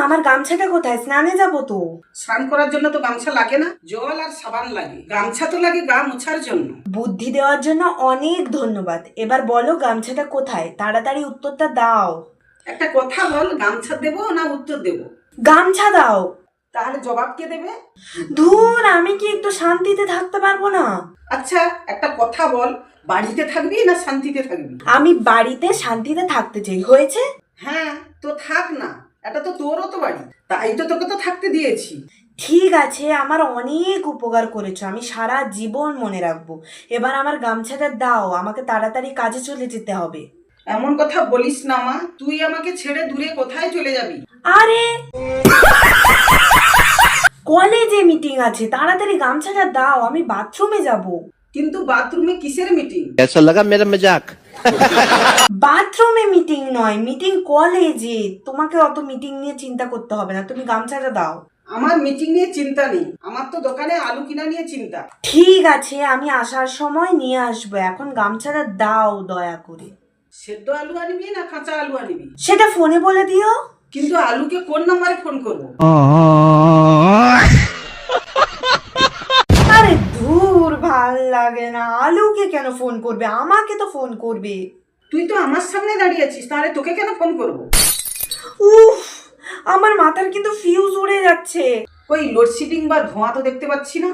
আমার গামছাটা কোথায়? স্নানে যাবো তো। স্নান করার জন্য তো গামছা লাগে না, জল আর সাবান লাগে। গামছা তো লাগে গা মোছার জন্য। বুদ্ধি দেওয়ার জন্য অনেক ধন্যবাদ। এবার বলো গামছাটা কোথায়, তাড়াতাড়ি উত্তরটা দাও। একটা কথা বল, গামছা দেবো না উত্তর দেবো? গামছা দাও। তাহলে জবাব কে দেবে? ধুর, আমি কি একটু শান্তিতে থাকতে পারবো না? আচ্ছা একটা কথা বল, বাড়িতে থাকবি না শান্তিতে থাকবি? আমি বাড়িতে শান্তিতে থাকতে চাই। হয়েছে? হ্যাঁ তো থাক না, এটা তো তোরও তো বাড়ি, তাই তো তোকে তো থাকতে দিয়েছি। ঠিক আছে, আমার অনেক উপকার করেছো, আমি সারা জীবন মনে রাখবো। এবার আমার গামছাটা দাও, আমাকে তাড়াতাড়ি কাজে চলে যেতে হবে। এমন কথা বলিস না মা, তুই আমাকে ছেড়ে দূরে কোথায় চলে যাবি? আরে কলেজে মিটিং আছে, তাড়াতাড়ি গামছাটা দাও, আমি বাথরুমে যাব। কিন্তু বাথরুমে কিসের মিটিং? कैसा लगा मेरा मजाक? বাথরুমে মিটিং নয়, মিটিং কলেজে। তোমাকে অত মিটিং নিয়ে চিন্তা করতে হবে না, তুমি গামছাটা দাও। আমার মিটিং নিয়ে চিন্তা নেই, আমার তো দোকানে আলু কিনা নিয়ে চিন্তা। ঠিক আছে, আমি আসার সময় নিয়ে আসবো, এখন গামছাটা দাও দয়া করে। সেদ্ধ আলু আনবি না কাঁচা আলু আনবি? সেটা ফোনে বলে দিও। কিন্তু আলুকে কোন নাম্বারে ফোন করবো? আরে ধুর, ভাল লাগে না। আলুকে কেন ফোন করবে, আমাকে তো ফোন করবে। তুই তো আমার সামনে দাঁড়িয়ে আছিস, তাহলে তোকে কেন ফোন করবো? উফ, আমার মাথার কিন্তু ফিউজ উড়ে যাচ্ছে। ওই লোডশেডিং বা ধোঁয়া তো দেখতে পাচ্ছি না।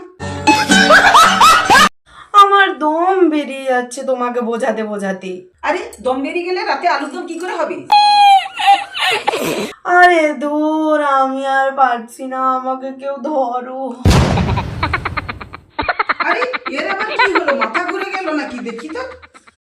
আমার দম বেরিয়ে যাচ্ছে তোমাকে বোঝাতে বোঝাতে। আরে দম বেরিয়ে গেলে রাতে আলুর দম কি করে হবে? আরে দূর, আমি আর পারছি না, আমাকে কেউ ধরো। আরে এর আবার কি হলো, মাথা ঘুরে গেল নাকি? দেখি তো।